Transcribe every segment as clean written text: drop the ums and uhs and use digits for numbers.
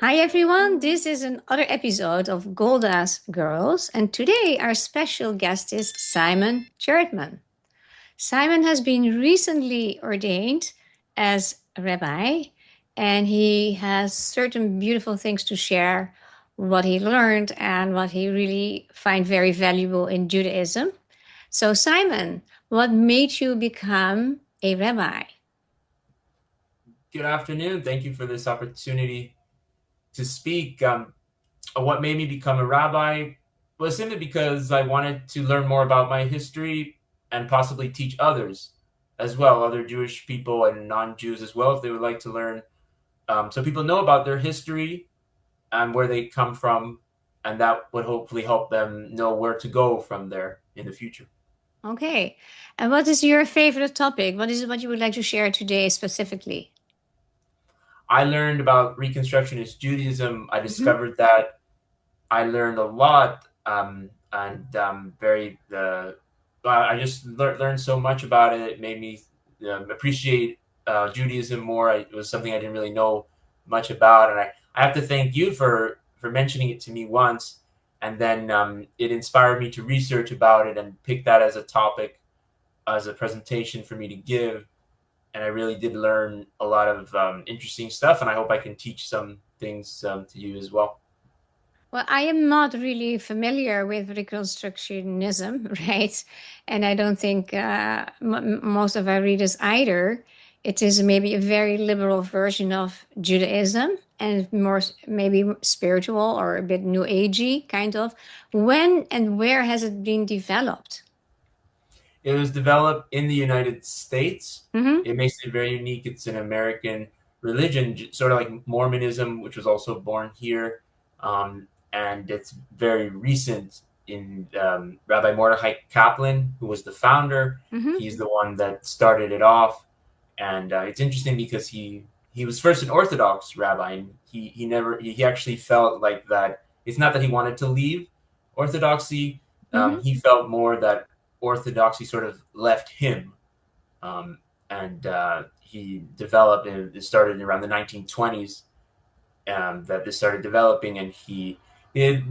Hi everyone, this is another episode of Golda's Girls, and today our special guest is Simon Chertman. Simon has been recently ordained as a rabbi, and he has certain beautiful things to share, what he learned and what he really find very valuable in Judaism. So Simon, what made you become a rabbi? Good afternoon. Thank you for this opportunity to speak. What made me become a rabbi was simply because I wanted to learn more about my history and possibly teach others as well, other Jewish people and non-Jews as well, if they would like to learn. So people know about their history and where they come from, and that would hopefully help them know where to go from there in the future. Okay. And what is your favorite topic? What is it what you would like to share today specifically? I learned about Reconstructionist Judaism. I Mhm. discovered that I learned a lot, and I just learned so much about it. It made me appreciate Judaism more. It was something I didn't really know much about, and I have to thank you for mentioning it to me once, and then it inspired me to research about it and pick that as a topic, as a presentation for me to give. And I really did learn a lot of interesting stuff, and I hope I can teach some things to you as well. Well, I am not really familiar with Reconstructionism, right? And I don't think most of our readers either. It is maybe a very liberal version of Judaism and more maybe spiritual or a bit new agey kind of. When and where has it been developed? It was developed in the United States. Mm-hmm. It makes it very unique. It's an American religion, sort of like Mormonism, which was also born here. And it's very recent in Rabbi Mordechai Kaplan, who was the founder. Mm-hmm. He's the one that started it off. And it's interesting because he was first an Orthodox rabbi, and he actually felt like that. It's not that he wanted to leave Orthodoxy. Mm-hmm. He felt more that Orthodoxy sort of left him, um, and he developed. And it started around the 1920s that this started developing, and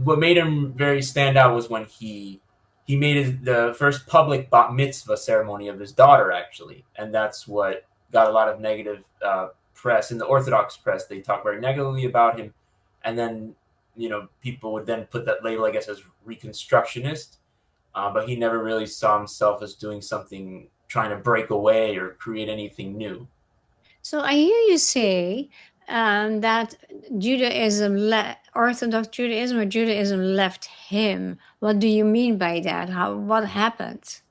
what made him very stand out was when he made the first public bat mitzvah ceremony of his daughter, actually, and that's what got a lot of negative press in the Orthodox press. They talk very negatively about him, and then people would then put that label, I guess, as Reconstructionist, but he never really saw himself as doing something, trying to break away or create anything new. So I hear you say that Orthodox Judaism or Judaism left him. What do you mean by that? What happened?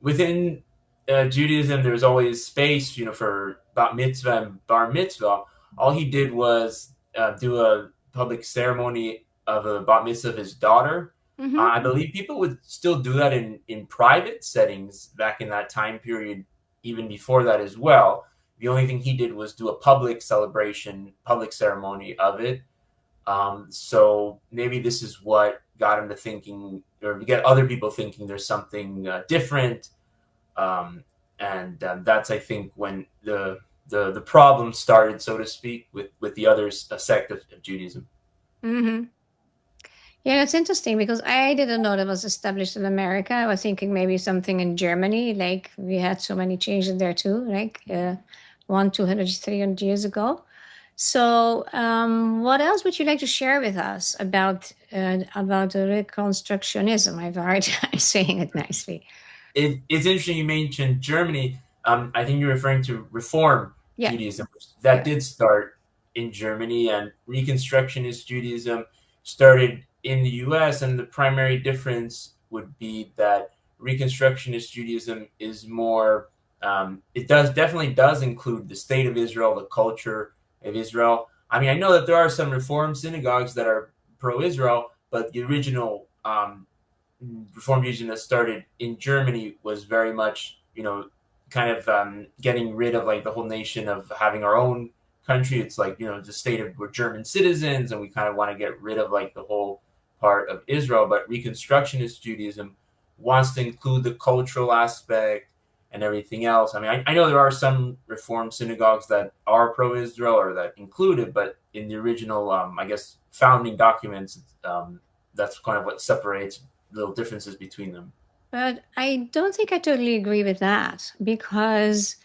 Within Judaism, there was always space, for bat mitzvah and bar mitzvah. All he did was do a public ceremony of a bat mitzvah of his daughter. Mm-hmm. I believe people would still do that in private settings back in that time period, even before that as well. The only thing he did was do a public celebration, public ceremony of it. So maybe this is what got him to thinking, or get other people thinking there's something different, and that's, I think, when the problem started, so to speak, with the other sect of Judaism. Mm-hmm. Yeah, that's interesting because I didn't know that was established in America. I was thinking maybe something in Germany, like we had so many changes there too, like 200, 300 years ago. So, what else would you like to share with us about the Reconstructionism? I have a hard time saying it nicely. It's interesting you mentioned Germany. I think you're referring to Reform Yeah, Judaism, that yeah. did start in Germany, and Reconstructionist Judaism started in the U.S. And the primary difference would be that Reconstructionist Judaism is more. It definitely does include the state of Israel, the culture of Israel. I mean, I know that there are some Reform synagogues that are pro-Israel, but the original Reform Judaism that started in Germany was very much, kind of getting rid of like the whole nation of having our own country. It's like, the state of we're German citizens, and we kind of want to get rid of like the whole part of Israel. But Reconstructionist Judaism wants to include the cultural aspect, and everything else. I mean, I know there are some Reform synagogues that are pro-Israel or that include it, but in the original, I guess, founding documents, that's kind of what separates little differences between them. But I don't think I totally agree with that because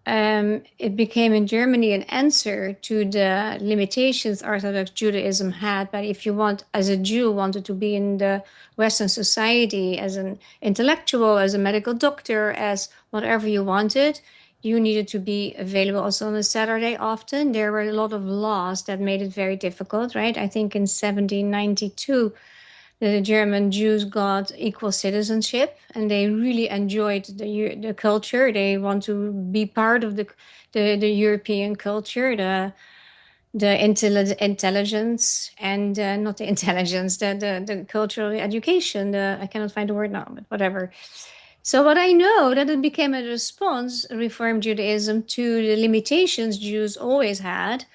it became in Germany an answer to the limitations Orthodox Judaism had. But if you want, as a Jew, wanted to be in the Western society as an intellectual, as a medical doctor, as whatever you wanted, you needed to be available also on a Saturday often. There were a lot of laws that made it very difficult, right? I think in 1792, the German Jews got equal citizenship, and they really enjoyed the culture. They want to be part of the European culture, the intelligence, and not the intelligence, the cultural education. I cannot find the word now, but whatever. So what I know that it became a response, Reform Judaism, to the limitations Jews always had,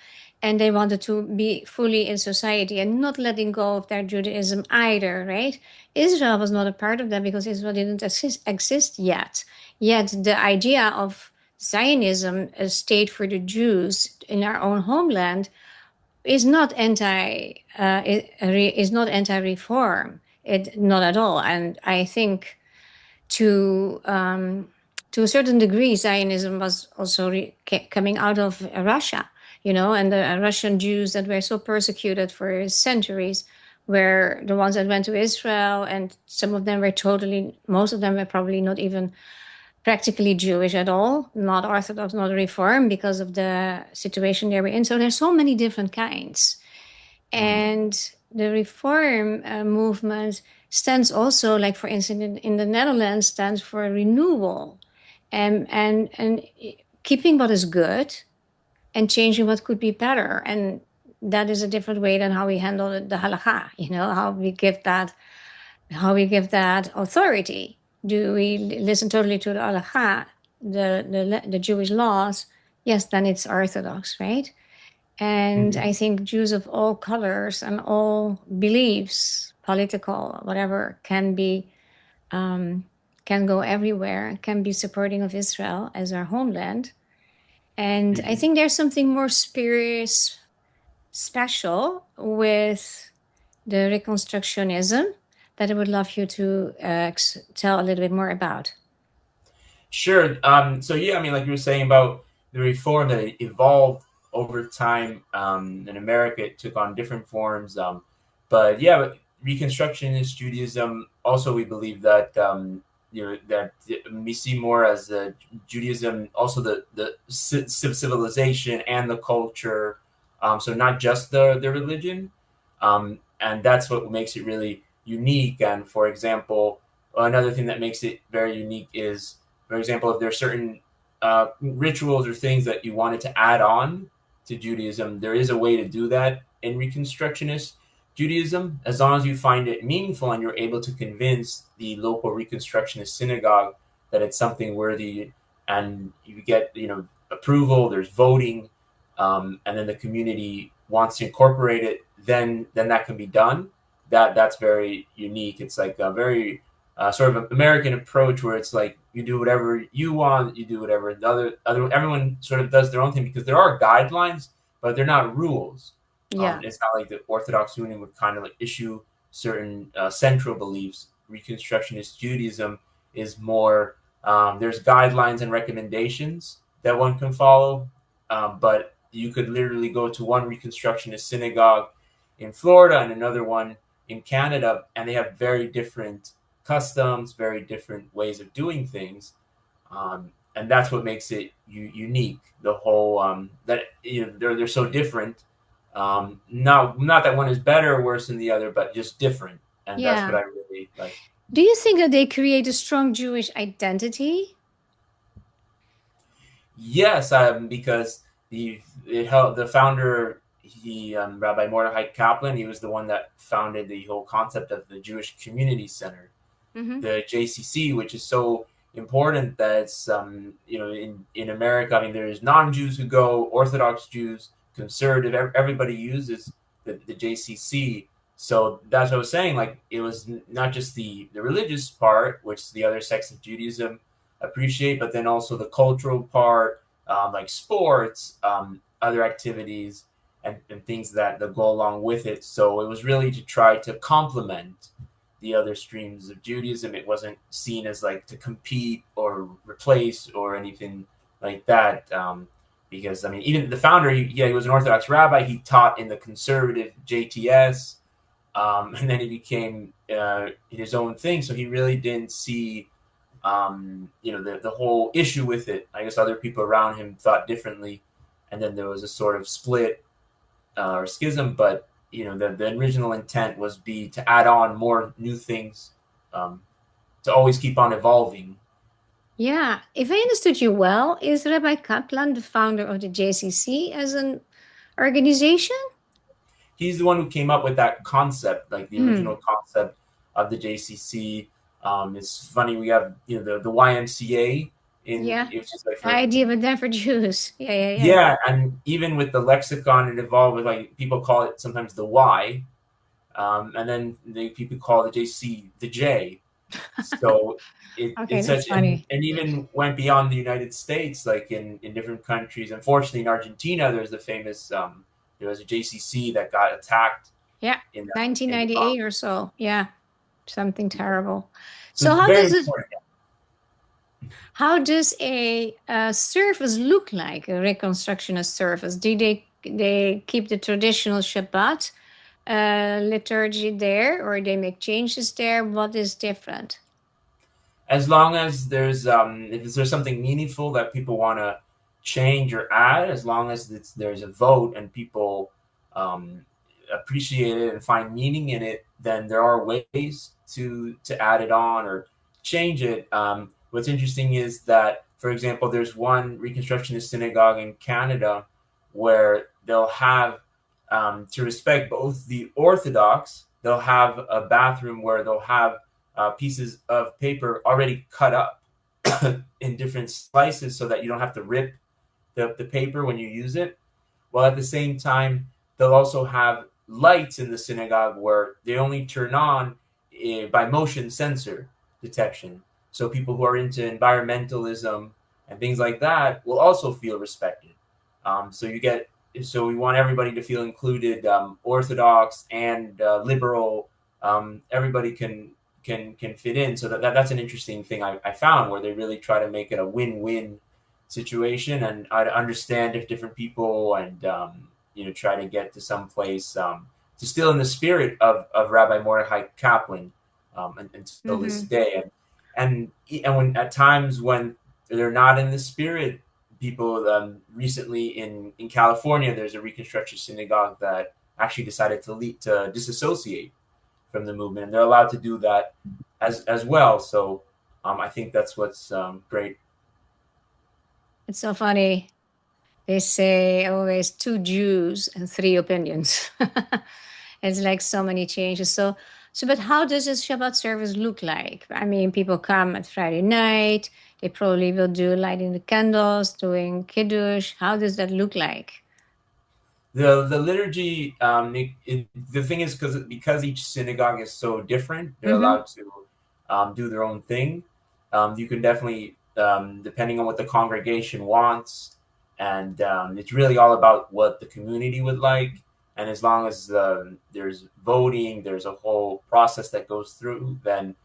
and they wanted to be fully in society and not letting go of their Judaism either, right? Israel was not a part of that because Israel didn't exist yet. Yet the idea of Zionism, a state for the Jews in our own homeland, is not is not anti-reform. It not at all, and I think to um, to a certain degree, Zionism was also coming out of Russia, and the Russian Jews that were so persecuted for centuries were the ones that went to Israel, and some of them were most of them were probably not even practically Jewish at all, not Orthodox, not Reform, because of the situation they were in. So there's so many different kinds. Mm. And the reform movement stands also, like for instance, in the Netherlands, stands for renewal, and keeping what is good and changing what could be better. And that is a different way than how we handle the halakha. How we give that authority. Do we listen totally to the halakha, the Jewish laws? Yes, then it's Orthodox, right? And Mm-hmm. I think Jews of all colors and all beliefs, political, whatever, um, can go everywhere, can be supporting of Israel as our homeland. And I Mm-hmm. think there's something more special with the Reconstructionism that I would love you to tell a little bit more about. Sure. So yeah, I mean, like you were saying about the reform that it evolved over time in America, it took on different forms. But yeah, but Reconstructionist Judaism also we believe that that we see more as Judaism, also the civilization and the culture. So not just the religion, and that's what makes it really unique. And for example, another thing that makes it very unique is, for example, if there are certain rituals or things that you wanted to add on to Judaism, there is a way to do that in Reconstructionist Judaism, as long as you find it meaningful and you're able to convince the local Reconstructionist synagogue that it's something worthy, and you get approval. There's voting, and then the community wants to incorporate it. Then that can be done. That's very unique. It's like a very sort of American approach where it's like you do whatever you want, you do whatever the other everyone sort of does their own thing, because there are guidelines, but they're not rules. Yeah, It's not like the Orthodox Union would kind of like issue certain central beliefs. Reconstructionist Judaism is more, there's guidelines and recommendations that one can follow, but you could literally go to one Reconstructionist synagogue in Florida and another one in Canada, and they have very different customs, very different ways of doing things, and that's what makes it unique. The whole that they're so different. Not that one is better or worse than the other, but just different, and that's what yeah. I really like. Do you think that they create a strong Jewish identity? Yes, because the founder, Rabbi Mordechai Kaplan, he was the one that founded the whole concept of the Jewish Community Center, Mm-hmm. the JCC, which is so important that it's in America. I mean, there's non-Jews who go, Orthodox Jews, conservative. Everybody uses the JCC. So that's what I was saying. Like it was not just the religious part, which the other sects of Judaism appreciate, but then also the cultural part, like sports, other activities, and things that go along with it. So it was really to try to complement the other streams of Judaism. It wasn't seen as like to compete or replace or anything like that. Because I mean, even the founder, he was an Orthodox rabbi. He taught in the conservative JTS, and then he became his own thing. So he really didn't see, the whole issue with it. I guess other people around him thought differently, and then there was a sort of split or schism. But the original intent was be to add on more new things, um, to always keep on evolving. Yeah, if I understood you well, is Rabbi Kaplan the founder of the JCC as an organization? He's the one who came up with that concept, like the Hmm. original concept of the JCC. It's funny, we have the YMCA in, Yeah, it's just like the for, idea, but then for Jews. Yeah, yeah, yeah. yeah, and even with the lexicon, it evolved with, like, people call it sometimes the Y, and then people call the JC the J. So Okay, it's that's such, and, funny. and even went beyond the United States, like in different countries. Unfortunately, in Argentina, there's the famous there was a JCC that got attacked Yeah, in the bomb. 1998 or so. Yeah, something terrible. So So it's very important. how does a service look like, a reconstructionist service? Do they keep the traditional Shabbat liturgy there, or they make changes there? What is different? As long as there's if there's something meaningful that people want to change or add, as long as there's a vote and people um, appreciate it and find meaning in it, then there are ways to add it on or change it. What's interesting is that, for example, there's one Reconstructionist synagogue in Canada where they'll have, to respect both the Orthodox, they'll have a bathroom where they'll have pieces of paper already cut up in different slices so that you don't have to rip the paper when you use it. While at the same time, they'll also have lights in the synagogue where they only turn on by motion sensor detection. So people who are into environmentalism and things like that will also feel respected. So you get, so we want everybody to feel included, Orthodox and liberal. Everybody can fit in. So that's an interesting thing I found, where they really try to make it a win-win situation, and I understand if different people, and try to get to some place, to still in the spirit of Rabbi Mordechai Kaplan, until this Mm-hmm. day, and when at times when they're not in the spirit, people, recently in California, there's a Reconstruction synagogue that actually decided to disassociate from the movement, and they're allowed to do that as well. So I think that's what's great. It's so funny. They say always two Jews and three opinions. It's like so many changes. So, but how does this Shabbat service look like? I mean, people come at Friday night. They probably will do lighting the candles, doing kiddush. How does that look like? The liturgy, the thing is, because each synagogue is so different, they're Mm-hmm. allowed to do their own thing. You can definitely, depending on what the congregation wants, and it's really all about what the community would like. And as long as there's voting, there's a whole process that goes through, then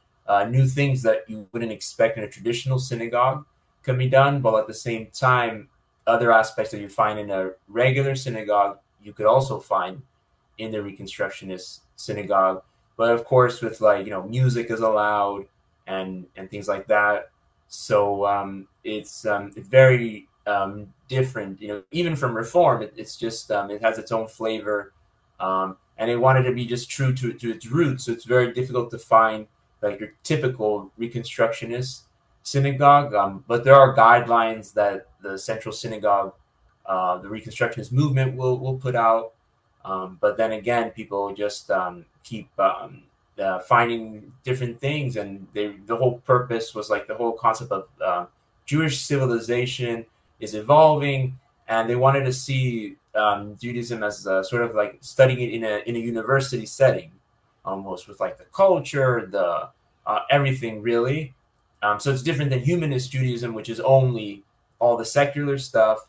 new things that you wouldn't expect in a traditional synagogue can be done. But at the same time, other aspects that you find in a regular synagogue, you could also find in the Reconstructionist synagogue. But of course, with, like, music is allowed, and things like that. So it's very different. Even from Reform, it's just, it has its own flavor, and it wanted to be just true to its roots. So it's very difficult to find like your typical Reconstructionist synagogue. But there are guidelines that the Central Synagogue, the Reconstructionist movement, will put out. But then again, people just keep finding different things, and the whole purpose was, like, the whole concept of Jewish civilization is evolving, and they wanted to see Judaism as sort of like studying it in a university setting, almost, with like the culture, the everything really. So it's different than humanist Judaism, which is only all the secular stuff.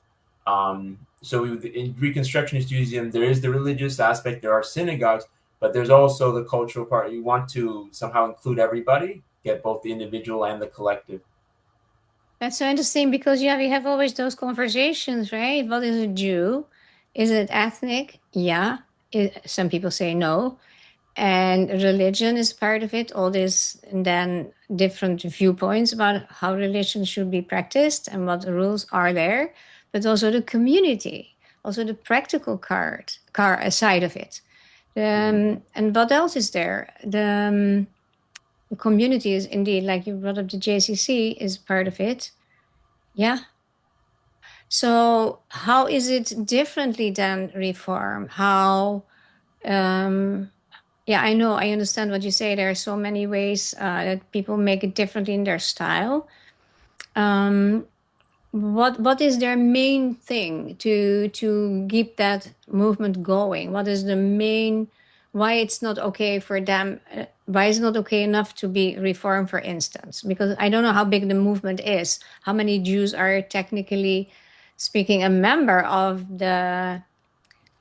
So in Reconstructionist Judaism, there is the religious aspect. There are synagogues, but there's also the cultural part. You want to somehow include everybody, get both the individual and the collective. That's so interesting because yeah, we have always those conversations, right? What is a Jew? Is it ethnic? Yeah. Some people say no. And religion is part of it, all this, and then different viewpoints about how religion should be practiced and what the rules are there, but also the community, also the practical car side of it. Mm-hmm. And what else is there? The community is indeed, like you brought up, the JCC is part of it. Yeah. So how is it differently than reform? How um, yeah, I know. I understand what you say. There are so many ways that people make it differently in their style. Um, what is their main thing to keep that movement going? What is the main why it's not okay for them? Why is it not okay enough to be reformed, for instance? Because I don't know how big the movement is. How many Jews are technically speaking a member of the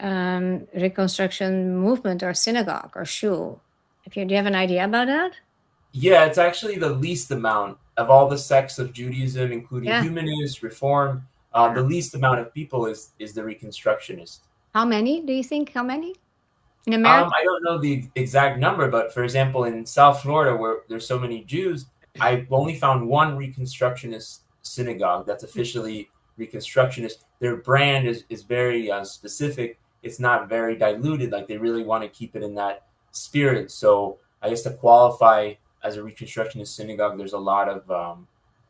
reconstruction movement or synagogue or shul. Do you have an idea about that? Yeah, it's actually the least amount of all the sects of Judaism, including Yeah. humanist, reform. The Yeah. least amount of people is the Reconstructionist. How many do you think? How many in America? I don't know the exact number, but for example, in South Florida, where there's so many Jews, I only found one Reconstructionist synagogue that's officially Reconstructionist. Their brand is very specific. It's not very diluted. Like they really want to keep it in that spirit. So I guess to qualify as a Reconstructionist synagogue, there's a lot of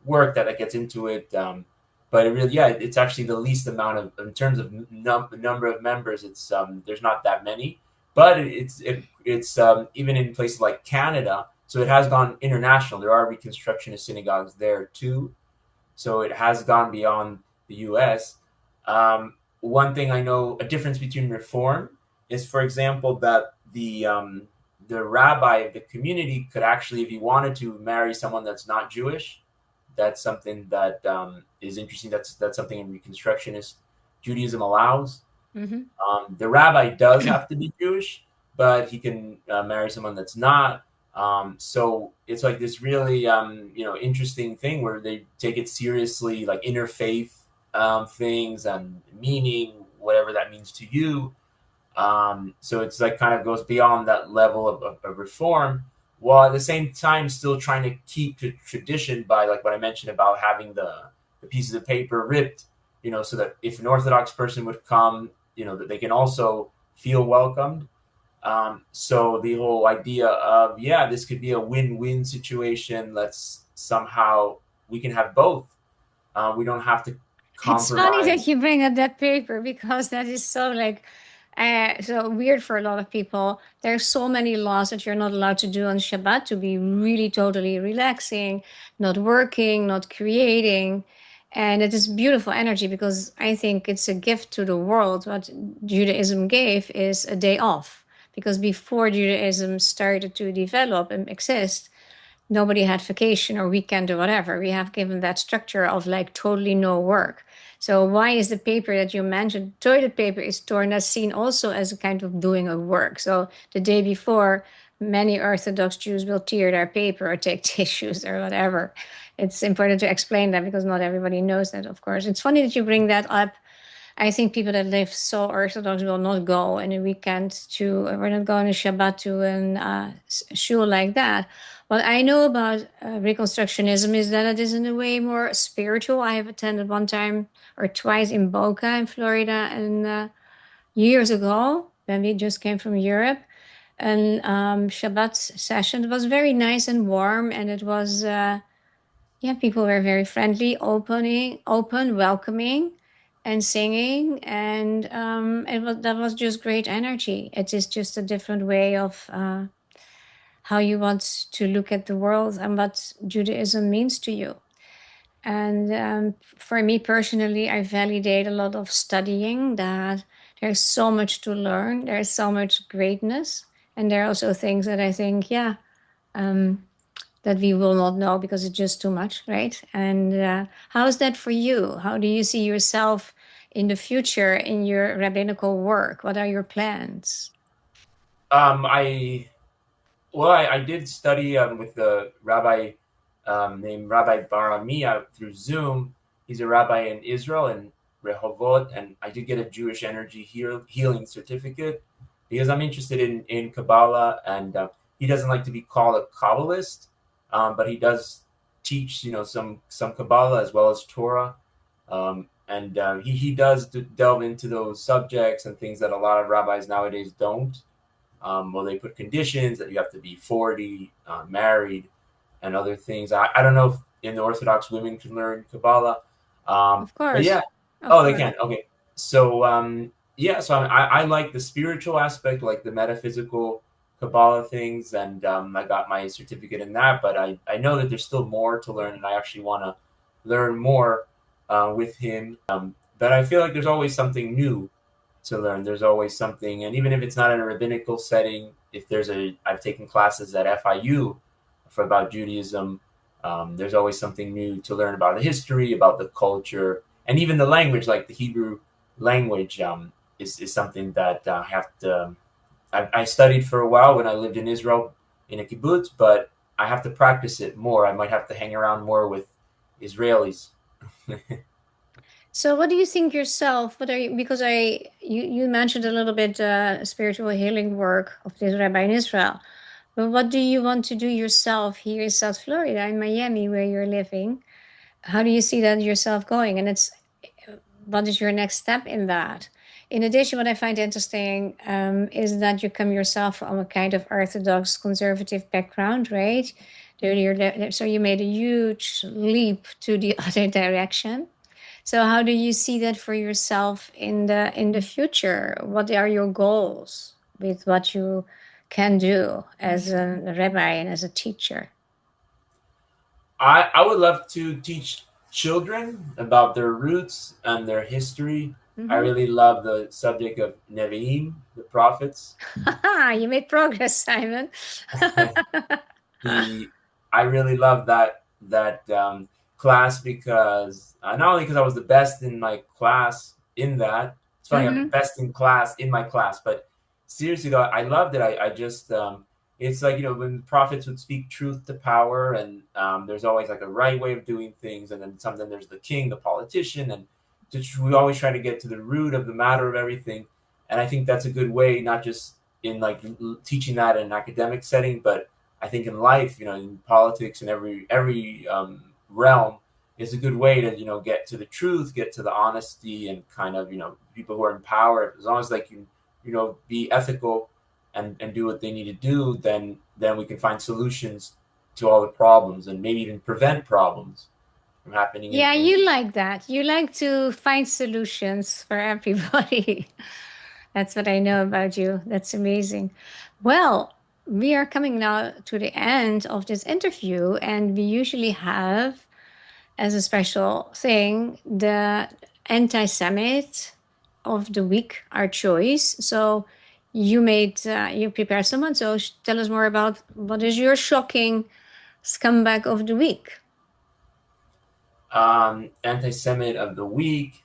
work that gets into it. But it really, yeah, it's actually the least amount of in terms of number of members. It's there's not that many, but it's even in places like Canada. So it has gone international. There are Reconstructionist synagogues there too. So it has gone beyond the U.S. One thing I know, a difference between Reform is, for example, that the rabbi of the community could actually, if he wanted to, marry someone that's not Jewish. That's something that is interesting. That's something in Reconstructionist Judaism allows. Mm-hmm. The rabbi does have to be Jewish, but he can marry someone that's not. So it's like this really, interesting thing where they take it seriously, like interfaith things and meaning, whatever that means to you. So it's like kind of goes beyond that level of reform, while at the same time still trying to keep to tradition by like what I mentioned about having the pieces of paper ripped, so that if an Orthodox person would come, that they can also feel welcomed. So the whole idea of, yeah, this could be a win-win situation. Let's somehow we can have both. We don't have to It's funny compromise. that you bring up that paper because that is so like so weird for a lot of people. There's so many laws that you're not allowed to do on Shabbat to be really totally relaxing, not working, not creating. And it is beautiful energy because I think it's a gift to the world. What Judaism gave is a day off. Because before Judaism started to develop and exist, nobody had vacation or weekend or whatever. We have given that structure of like totally no work. So why is the paper that you mentioned, toilet paper, is torn? That's seen also as a kind of doing of work. So the day before, many Orthodox Jews will tear their paper or take tissues or whatever. It's important to explain that because not everybody knows that, of course. It's funny that you bring that up. I think people that live so Orthodox will not go in a weekend to, we're not going to Shabbat to an shul like that. What I know about Reconstructionism is that it is in a way more spiritual. I have attended one time or twice in Boca in Florida and years ago when we just came from Europe. And Shabbat session. It was very nice and warm, and it was yeah, people were very friendly, open, welcoming, and singing, and that was just great energy. It is just a different way of how you want to look at the world and what Judaism means to you. And for me personally, I validate a lot of studying that there's so much to learn, there's so much greatness, and there are also things that I think, yeah. Um, that we will not know because it's just too much, right? And how is that for you? How do you see yourself in the future in your rabbinical work? What are your plans? I Well, I did study with the rabbi named Rabbi Baramia through Zoom. He's a rabbi in Israel and Rehovot, and I did get a Jewish energy healing certificate because I'm interested in Kabbalah, and he doesn't like to be called a Kabbalist, but he does teach, some Kabbalah as well as Torah, and he does delve into those subjects and things that a lot of rabbis nowadays don't. Well, they put conditions that you have to be 40, married, and other things. I don't know if in the Orthodox women can learn Kabbalah, Of but course. yeah. Of Oh, they course. can. Okay. So yeah, so I like the spiritual aspect, like the metaphysical Kabbalah things, and I got my certificate in that. But I know that there's still more to learn, and I actually want to learn more with him. But I feel like there's always something new to learn. There's always something, and even if it's not in a rabbinical setting, if I've taken classes at FIU for about Judaism. There's always something new to learn about the history, about the culture, and even the language, like the Hebrew language, is something that I have to. I studied for a while when I lived in Israel in a kibbutz, but I have to practice it more. I might have to hang around more with Israelis. So, what do you think yourself? What are you? Because you mentioned a little bit spiritual healing work of this rabbi in Israel. But what do you want to do yourself here in South Florida, in Miami, where you're living? How do you see that yourself going? And what is your next step in that? In addition, what I find interesting is that you come yourself from a kind of orthodox conservative background, right? So you made a huge leap to the other direction. So how do you see that for yourself in the future? What are your goals with what you can do as a rabbi and as a teacher? I would love to teach children about their roots and their history. I Mm-hmm. really love the subject of Nevi'im, the prophets. You made progress, Simon. the I really loved that class because not only because I was the best in my class in that. It's funny, I'm Mm-hmm. best in class in my class, but seriously though, I loved it. I just it's like when prophets would speak truth to power, and there's always like a right way of doing things, and then something there's the king, the politician, and we always try to get to the root of the matter of everything. And I think that's a good way, not just in like teaching that in an academic setting, but I think in life, in politics and every realm, is a good way to get to the truth, get to the honesty, and kind of people who are in power. As long as they can be ethical and do what they need to do, then we can find solutions to all the problems and maybe even prevent problems from happening Yeah, in you like that. You like to find solutions for everybody. That's what I know about you. That's amazing. Well, we are coming now to the end of this interview, and we usually have as a special thing the anti Semite of the week, our choice. So you prepared someone. So tell us more about what is your shocking scumbag of the week. anti-Semite of the week.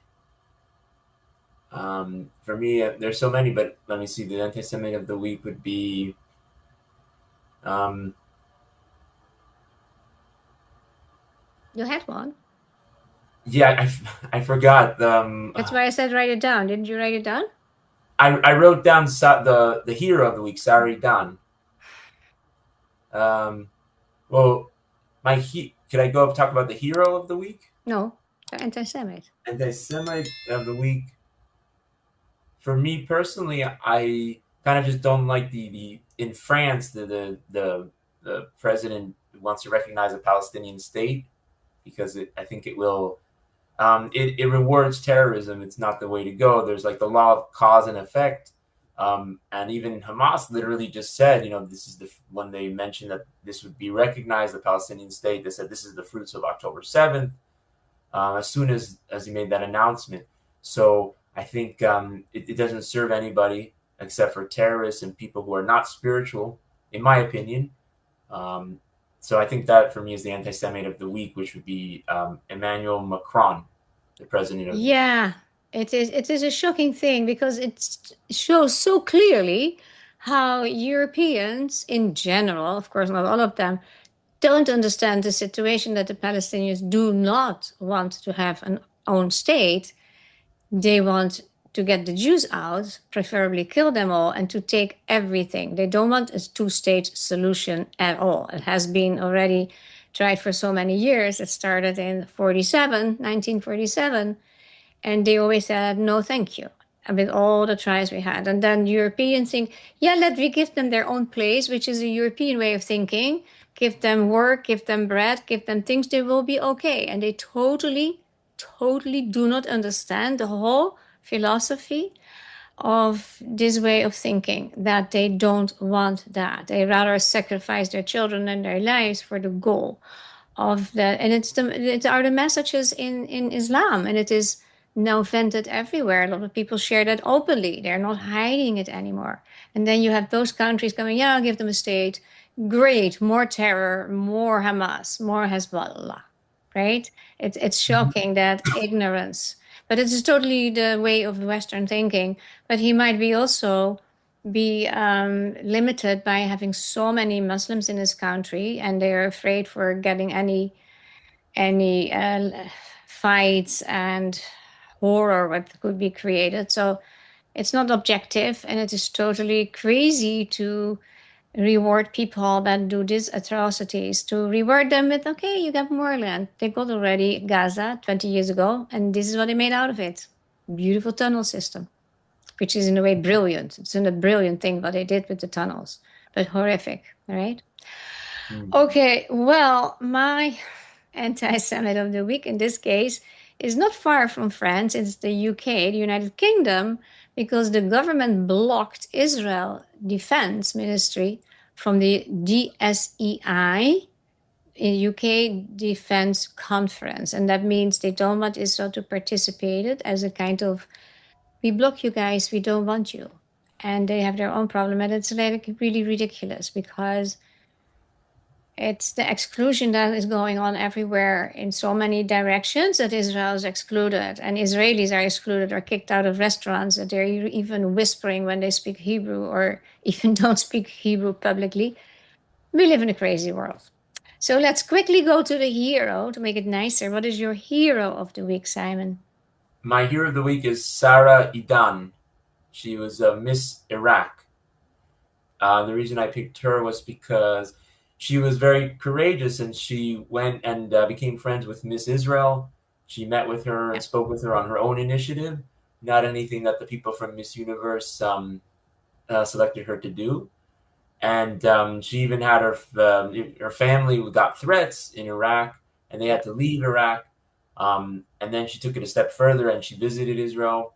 For me, there's so many, but let me see. The anti-Semite of the week would be um, You had one. yeah, I forgot. That's why I said write it down. Didn't you write it down? I wrote down the hero of the week, Sari Dan. Um, well, could I go up talk about the hero of the week? No, the anti-Semite. Anti-Semite of the week. For me personally, I kind of just don't like the in France the president wants to recognize a Palestinian state because I think it will it rewards terrorism. It's not the way to go. There's like the law of cause and effect. And even Hamas literally just said, this is when they mentioned that this would be recognized, the Palestinian state, they said this is the fruits of October 7th, as soon as he made that announcement. So I think it doesn't serve anybody except for terrorists and people who are not spiritual, in my opinion. Um, So I think that for me is the anti-Semite of the week, which would be Emmanuel Macron, the president of. Yeah, it is. It is a shocking thing because it shows so clearly how Europeans, in general, of course, not all of them, don't understand the situation that the Palestinians do not want to have an own state. They want to get the Jews out, preferably kill them all, and to take everything. They don't want a two-state solution at all. It has been already tried for so many years. It started in 1947, and they always said, no, thank you, with all the tries we had. And then Europeans think, yeah, let me give them their own place, which is a European way of thinking. Give them work, give them bread, give them things, they will be okay. And they totally, totally do not understand the whole philosophy of this way of thinking, that they don't want that. They rather sacrifice their children and their lives for the goal of that. And it are the messages in Islam, and it is now vented everywhere. A lot of people share that openly. They're not hiding it anymore. And then you have those countries coming, yeah, I'll give them a state. Great, more terror, more Hamas, more Hezbollah, right? It's shocking that ignorance, but it's totally the way of Western thinking. But he might be also be limited by having so many Muslims in his country, and they're afraid for getting any fights and horror what could be created. So it's not objective, and it is totally crazy to reward people that do these atrocities, to reward them with, okay, you got more land. They got already Gaza 20 years ago, and this is what they made out of it. Beautiful tunnel system, which is in a way brilliant. It's a brilliant thing what they did with the tunnels, but horrific, right? Mm. Okay, well, my anti-Semite of the week in this case is not far from France. It's the UK, the United Kingdom, because the government blocked Israel Defense Ministry from the DSEI, in UK Defense Conference, and that means they don't want Israel to participate it as a kind of, we block you guys, we don't want you, and they have their own problem, and it's like really ridiculous because it's the exclusion that is going on everywhere in so many directions that Israel is excluded, and Israelis are excluded or kicked out of restaurants, that they're even whispering when they speak Hebrew or even don't speak Hebrew publicly. We live in a crazy world. So let's quickly go to the hero to make it nicer. What is your hero of the week, Simon? My hero of the week is Sarah Idan. She was Miss Iraq. The reason I picked her was because she was very courageous, and she went and became friends with Miss Israel. She met with her and Yeah. spoke with her on her own initiative, not anything that the people from Miss Universe selected her to do. And she even had her family got threats in Iraq, and they had to leave Iraq. And then she took it a step further, and she visited Israel.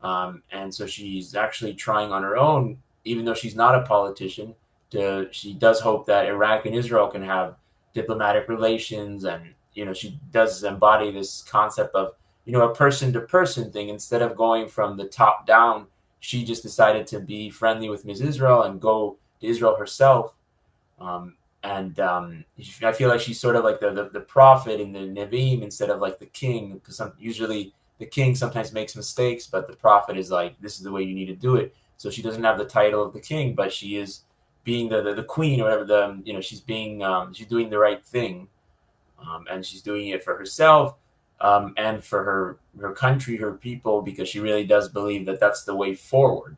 And so she's actually trying on her own, even though she's not a politician. She does hope that Iraq and Israel can have diplomatic relations, and she does embody this concept of a person to person thing instead of going from the top down. She just decided to be friendly with Ms. Israel and go to Israel herself. And I feel like she's sort of like the prophet in the Nevi'im instead of like the king, because usually the king sometimes makes mistakes, but the prophet is like, this is the way you need to do it. So she doesn't have the title of the king, but she is being the queen or whatever. She's being she's doing the right thing, and she's doing it for herself, and for her country, her people, because she really does believe that that's the way forward.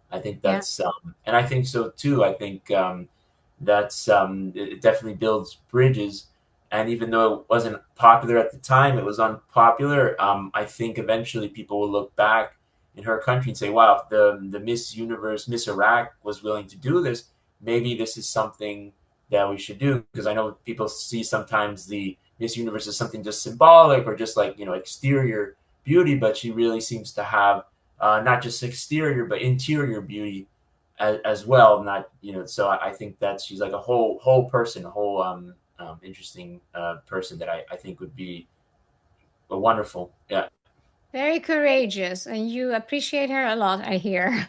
I think Yeah. that's, and I think so too. I think that's it definitely builds bridges. And even though it wasn't popular at the time, it was unpopular. I think eventually people will look back in her country and say, "Wow, if the Miss Universe, Miss Iraq, was willing to do this, maybe this is something that we should do." Because I know people see sometimes the Miss Universe as something just symbolic or just like exterior beauty, but she really seems to have not just exterior but interior beauty as well. Not so I think that she's like a whole person, a whole interesting person that I think would be a wonderful. Yeah. Very courageous, and you appreciate her a lot, I hear.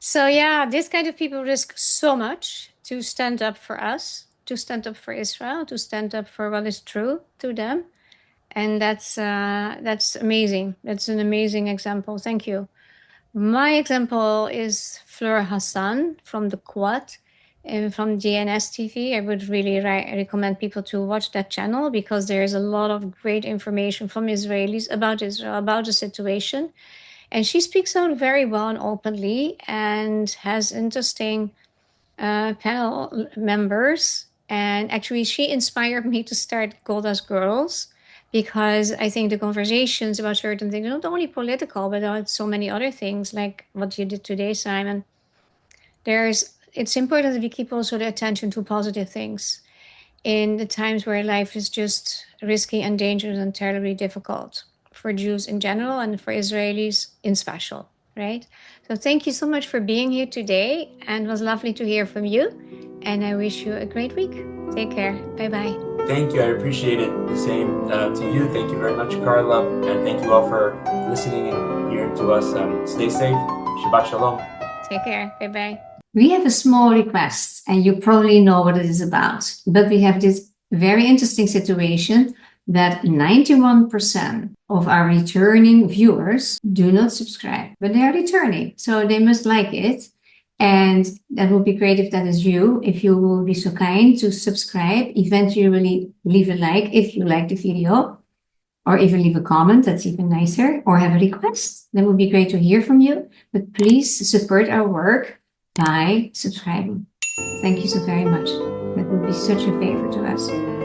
So, yeah, this kind of people risk so much to stand up for us. to stand up for Israel, to stand up for what is true to them. And that's amazing. That's an amazing example. Thank you. My example is Fleur Hassan from the Quad and from GNS TV. I would really recommend people to watch that channel because there's a lot of great information from Israelis about Israel, about the situation. And she speaks out very well and openly and has interesting panel members. And actually, she inspired me to start Golda's Girls because I think the conversations about certain things, not only political, but about so many other things, like what you did today, Simon. It's important that we keep also the attention to positive things in the times where life is just risky and dangerous and terribly difficult for Jews in general and for Israelis in special, right? So thank you so much for being here today, and it was lovely to hear from you. And I wish you a great week. Take care. Bye-bye. Thank you. I appreciate it. The same to you. Thank you very much, Carla. And thank you all for listening and hearing to us. Stay safe. Shabbat Shalom. Take care. Bye-bye. We have a small request, and you probably know what it is about. But we have this very interesting situation that 91% of our returning viewers do not subscribe, but they are returning. So they must like it. And that would be great if that is you, if you will be so kind to subscribe, eventually leave a like if you like the video, or even leave a comment, that's even nicer, or have a request. That would be great to hear from you. But please support our work by subscribing. Thank you so very much. That would be such a favor to us.